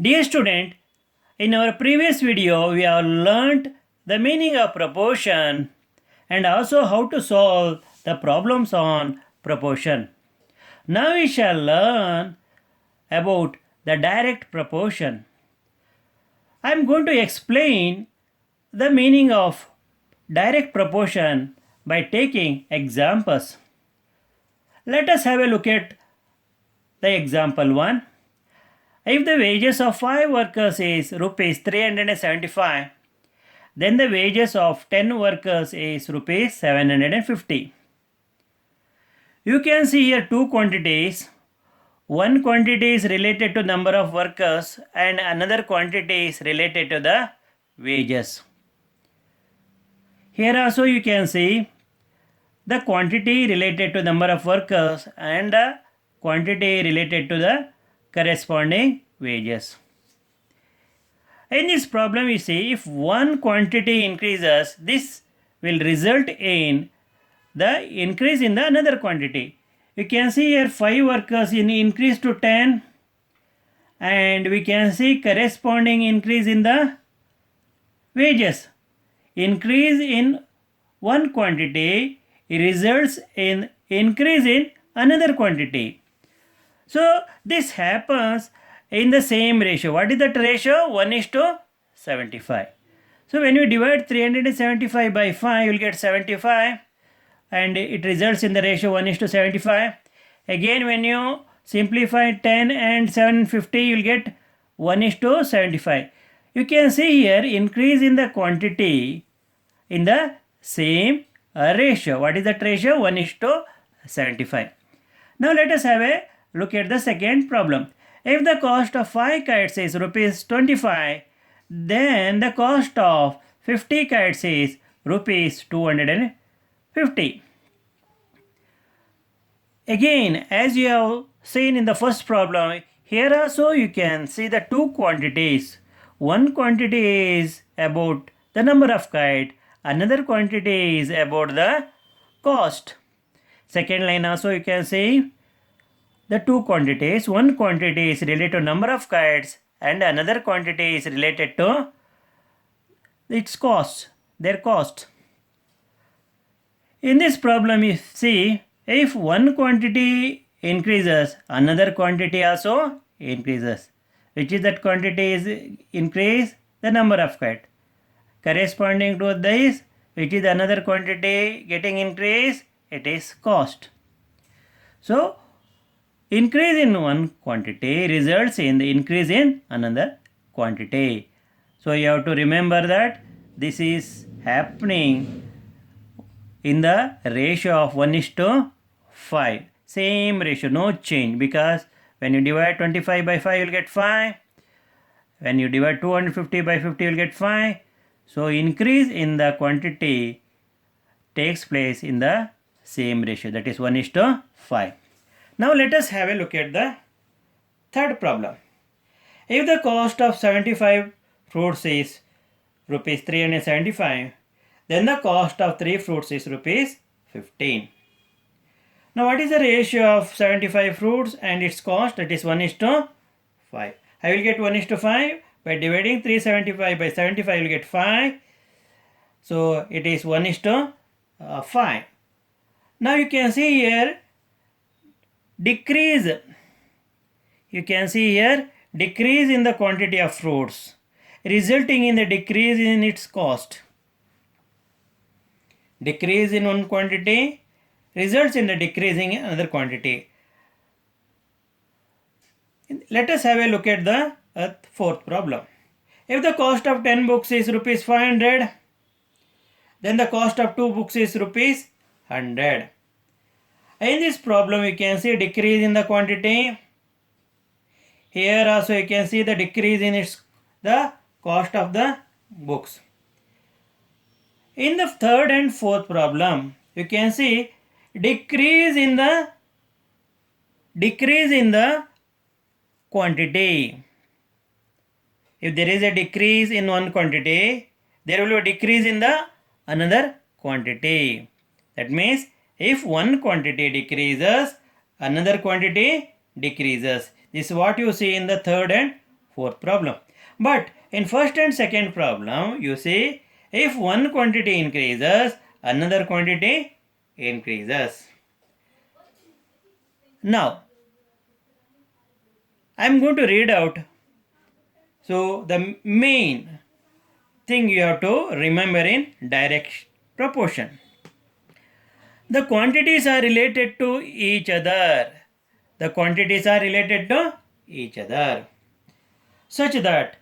Dear student, in our previous video we have learnt the meaning of proportion and also how to solve the problems on proportion. Now we shall learn about the direct proportion. I am going to explain the meaning of direct proportion by taking examples. Let us have a look at the example 1. If the wages of 5 workers is rupees 375, then the wages of 10 workers is rupees 750. You can see here two quantities. One quantity is related to number of workers and another quantity is related to the wages. Here also you can see the quantity related to number of workers and the quantity related to the corresponding wages. In this problem you see, if one quantity increases, this will result in the increase in the another quantity. You can see here 5 workers in increase to 10, and we can see corresponding increase in the wages. Increase in one quantity results in increase in another quantity. So this happens in the same ratio. What is that ratio? 1:75. So when you divide 375 by 5, you will get 75, and it results in the ratio 1:75. Again, when you simplify 10 and 750, you will get 1:75. You can see here increase in the quantity in the same ratio. What is that ratio? 1:75. Now let us have a look at the second problem. If the cost of 5 kites is rupees 25, then the cost of 50 kites is rupees 250. Again, as you have seen in the first problem, here also you can see the two quantities. One quantity is about the number of kite, another quantity is about the cost. Second line also you can see the two quantities. One quantity is related to number of kites and another quantity is related to its cost, their cost. In this problem you see, if one quantity increases, another quantity also increases. Which is that quantity is increase? The number of kite. Corresponding to this, which is another quantity getting increase, it is cost. So increase in one quantity results in the increase in another quantity. So you have to remember that this is happening in the ratio of 1:5. Same ratio, no change, because when you divide 25 by 5 you will get 5. When you divide 250 by 50 you will get 5. So increase in the quantity takes place in the same ratio, that is 1:5. Now let us have a look at the third problem. If the cost of 75 fruits is rupees 375, then the cost of 3 fruits is rupees 15. Now what is the ratio of 75 fruits and its cost? That is 1:5. I will get 1:5 by dividing 375 by 75, I will get 5. So it is 1:5. Now you can see here decrease. You can see here decrease in the quantity of fruits, resulting in the decrease in its cost. Decrease in one quantity results in the decreasing in another quantity. Let us have a look at the fourth problem. If the cost of 10 books is rupees 500, then the cost of 2 books is rupees 100. In this problem you can see decrease in the quantity. Here also you can see the decrease in the cost of the books. In the third and fourth problem you can see decrease in the quantity. If there is a decrease in one quantity, there will be a decrease in the another quantity. That means if one quantity decreases, another quantity decreases. This is what you see in the third and fourth problem. But in first and second problem, you see, if one quantity increases, another quantity increases. Now, I am going to read out. So, the main thing you have to remember in direct proportion. The quantities are related to each other. The quantities are related to each other. Such that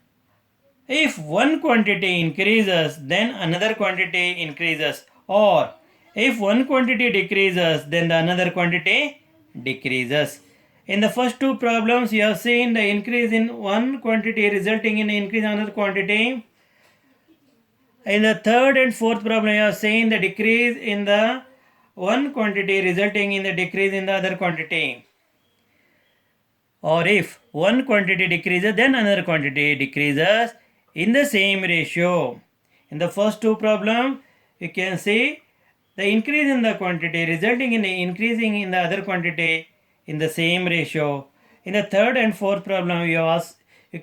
if one quantity increases, then another quantity increases. Or if one quantity decreases, then the another quantity decreases. In the first two problems, you have seen the increase in one quantity resulting in increase in another quantity. In the third and fourth problem, you have seen the decrease in the one quantity resulting in the decrease in the other quantity. Or if one quantity decreases, then another quantity decreases in the same ratio. In the first two problems, you can see the increase in the quantity resulting in the increasing in the other quantity in the same ratio. In the third and fourth problem, you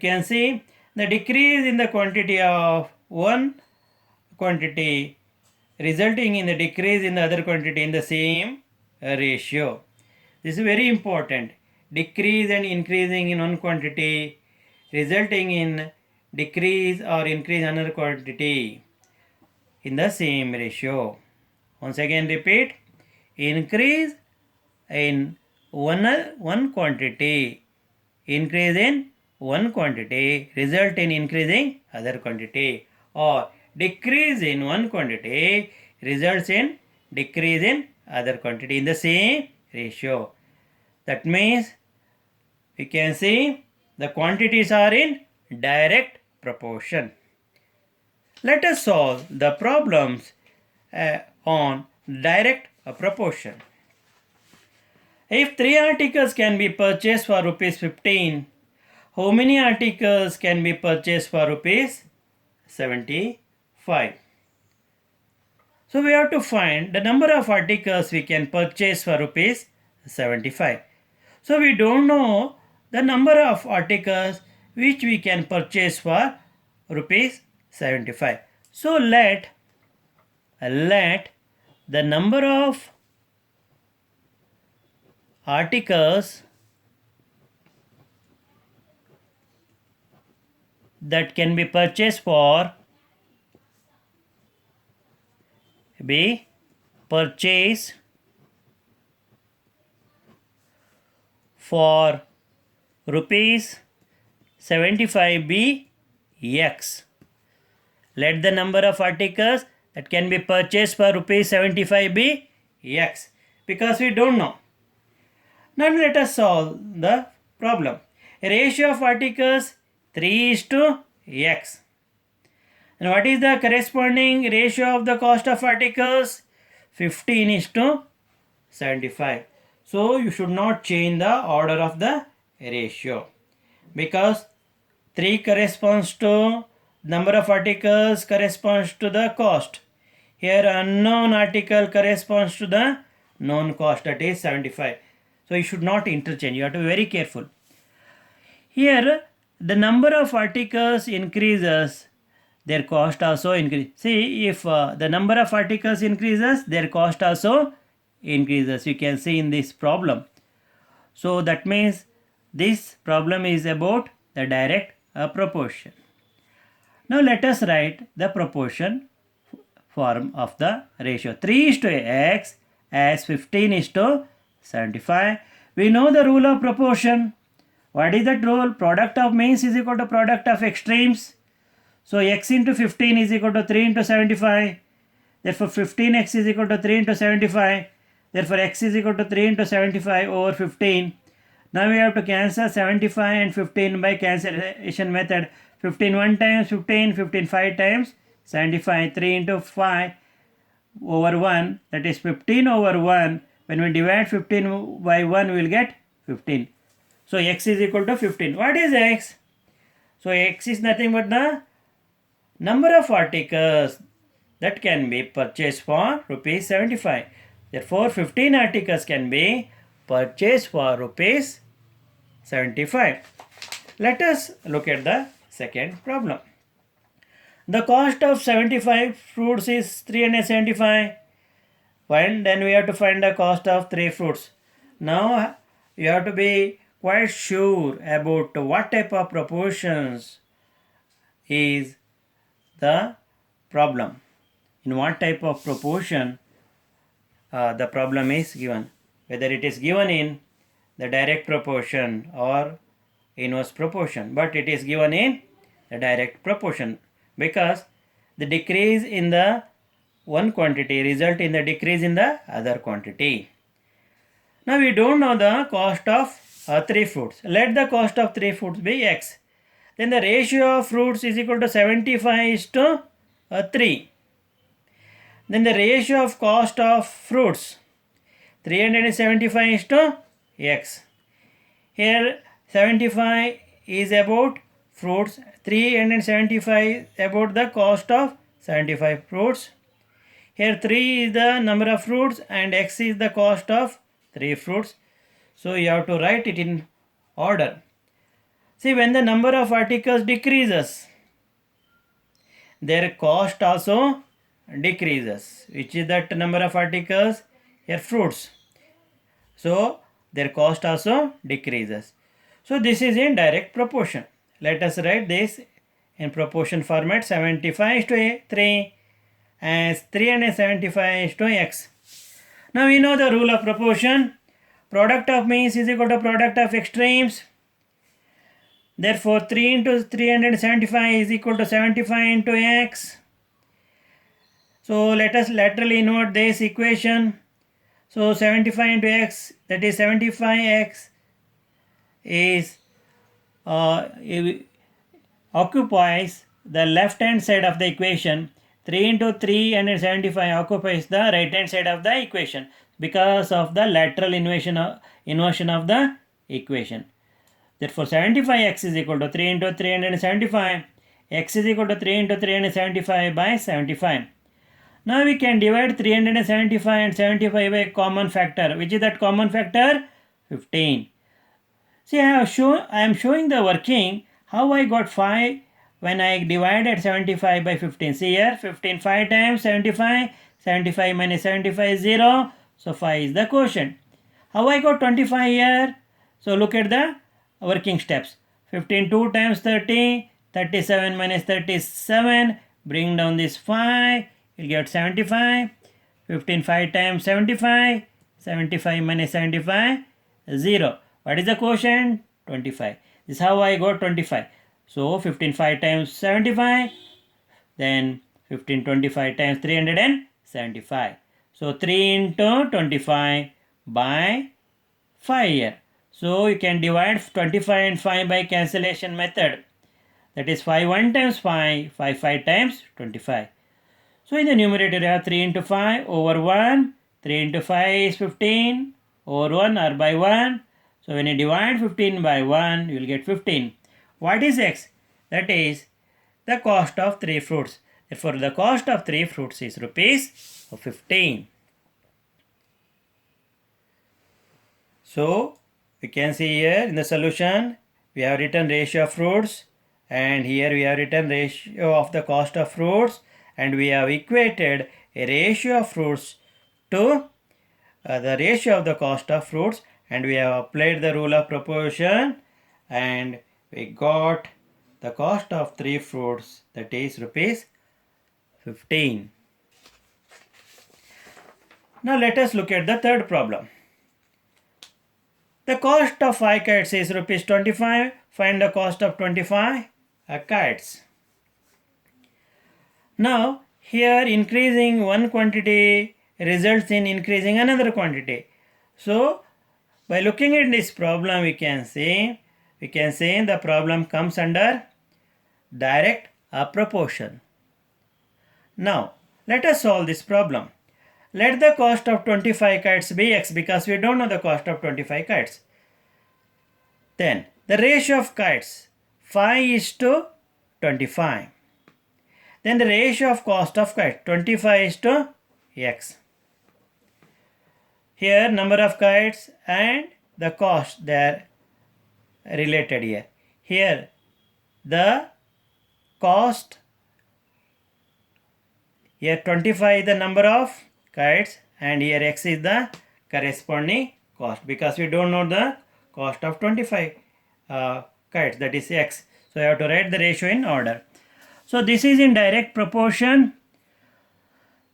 can see the decrease in the quantity of one quantity resulting in the decrease in the other quantity in the same ratio. This is very important. Decrease and increasing in one quantity resulting in decrease or increase in another quantity in the same ratio. Once again repeat, increase in one quantity, increase in one quantity result in increasing other quantity, or decrease in one quantity results in decrease in other quantity in the same ratio. That means we can see the quantities are in direct proportion. Let us solve the problems on direct proportion. If 3 articles can be purchased for rupees 15, how many articles can be purchased for rupees 75? So we have to find the number of articles we can purchase for rupees 75. So we don't know the number of articles which we can purchase for rupees 75. So let the number of articles that can be purchased for be purchased for rupees 75 be X. Let the number of articles that can be purchased for rupees 75 be X, because we don't know. Now let us solve the problem. A ratio of articles 3:X. And what is the corresponding ratio of the cost of articles? 15:75. So you should not change the order of the ratio, because 3 corresponds to number of articles corresponds to the cost. Here unknown article corresponds to the known cost, that is 75. So you should not interchange. You have to be very careful. Here the number of articles increases, their cost also increases. See, if the number of articles increases, their cost also increases. You can see in this problem. So that means this problem is about the direct proportion. Now let us write the proportion form of the ratio. 3:X as 15:75. We know the rule of proportion. What is that rule? Product of means is equal to product of extremes. So x into 15 is equal to 3 into 75. Therefore 15x is equal to 3 into 75. Therefore x is equal to 3 into 75 over 15. Now we have to cancel 75 and 15 by cancellation method. 15 1 times 15, 15 5 times 75. 3 into 5 over 1, that is 15 over 1. When we divide 15 by 1, we will get 15. So x is equal to 15. What is x? So x is nothing but the number of articles that can be purchased for rupees 75. Therefore 15 articles can be purchased for rupees 75. Let us look at the second problem. The cost of 75 fruits is 375. Fine, then we have to find the cost of 3 fruits. Now you have to be quite sure about what type of proportions is the problem. In what type of proportion the problem is given. Whether it is given in the direct proportion or inverse proportion. But it is given in the direct proportion because the decrease in the one quantity result in the decrease in the other quantity. Now we don't know the cost of 3 fruits. Let the cost of 3 fruits be x. Then the ratio of fruits is equal to 75 is to 3. Then the ratio of cost of fruits 375 is to x. Here 75 is about fruits, 375 about the cost of 75 fruits. Here 3 is the number of fruits and x is the cost of 3 fruits. So you have to write it in order. See, when the number of articles decreases, their cost also decreases. Which is that number of articles? Here fruits. So their cost also decreases. So this is in direct proportion. Let us write this in proportion format. 75 is to 3 as 375 is to x. Now we know the rule of proportion. Product of means is equal to product of extremes. Therefore 3 into 375 is equal to 75 into x. So let us laterally invert this equation. So 75 into x, that is 75x is occupies the left hand side of the equation. 3 into 375 occupies the right hand side of the equation because of the lateral inversion of the equation. Therefore 75x is equal to 3 into 375. X is equal to 3 into 375 by 75. Now we can divide 375 and 75 by a common factor. Which is that common factor? 15. See, I am showing the working how I got 5 when I divided 75 by 15. See here, 15 5 times 75. 75 minus 75 is 0. So 5 is the quotient. How I got 25 here? So look at the working steps. 15 2 times 30. 37 minus 37. Bring down this 5. You'll get 75. 15 5 times 75. 75 minus 75 0. What is the quotient? 25. This is how I got 25. So 15 5 times 75. Then 15 25 times 375. So 3 into 25 by 5 here. So you can divide 25 and 5 by cancellation method. That is 5 1 times 5. 5 5 times 25. So in the numerator you have 3 into 5 over 1. 3 into 5 is 15 over 1 or by 1. So when you divide 15 by 1, you will get 15. What is x? That is the cost of 3 fruits. Therefore, the cost of 3 fruits is rupees 15. So, we can see here in the solution, we have written ratio of fruits, and here we have written ratio of the cost of fruits, and we have equated a ratio of fruits to the ratio of the cost of fruits, and we have applied the rule of proportion, and we got the cost of 3 fruits, that is rupees 15. Now let us look at the third problem. The cost of 5 kites is rupees 25. Find the cost of 25 kites. Now here increasing one quantity results in increasing another quantity. So by looking at this problem, we can say the problem comes under direct proportion. Now let us solve this problem. Let the cost of 25 kites be x because we don't know the cost of 25 kites. Then the ratio of kites 5 is to 25. Then the ratio of cost of kite 25 is to x. Here number of kites and the cost they are related here. here the cost, here 25 is the number of kites and here x is the corresponding cost, because we don't know the cost of 25 kites, that is x. So I have to write the ratio in order. So this is in direct proportion.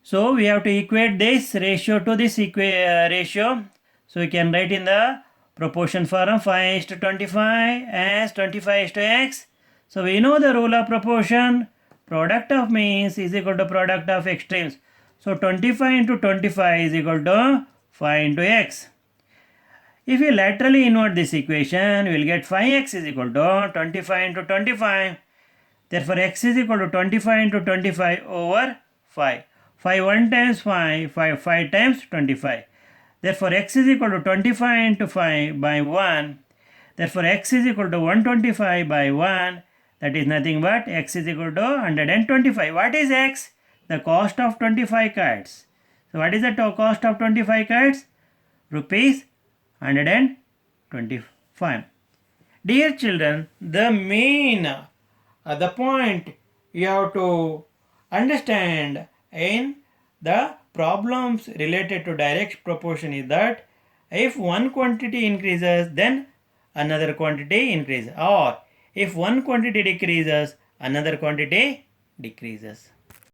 So we have to equate this ratio to this ratio. So we can write in the proportion form 5:25 as 25:x. So we know the rule of proportion. Product of means is equal to product of extremes. So 25 into 25 is equal to 5 into x. If we laterally invert this equation, we will get 5x is equal to 25 into 25. Therefore, x is equal to 25 into 25 over 5. 5 1 times 5, 5 times 25. Therefore, x is equal to 25 into 5 by 1. Therefore, x is equal to 125 by 1. That is nothing but x is equal to 125. What is x? The cost of 25 kites. So, what is the cost of 25 kites? Rupees 125. Dear children, the main, the point you have to understand in the problems related to direct proportion is that if one quantity increases, then another quantity increases, or if one quantity decreases, another quantity decreases.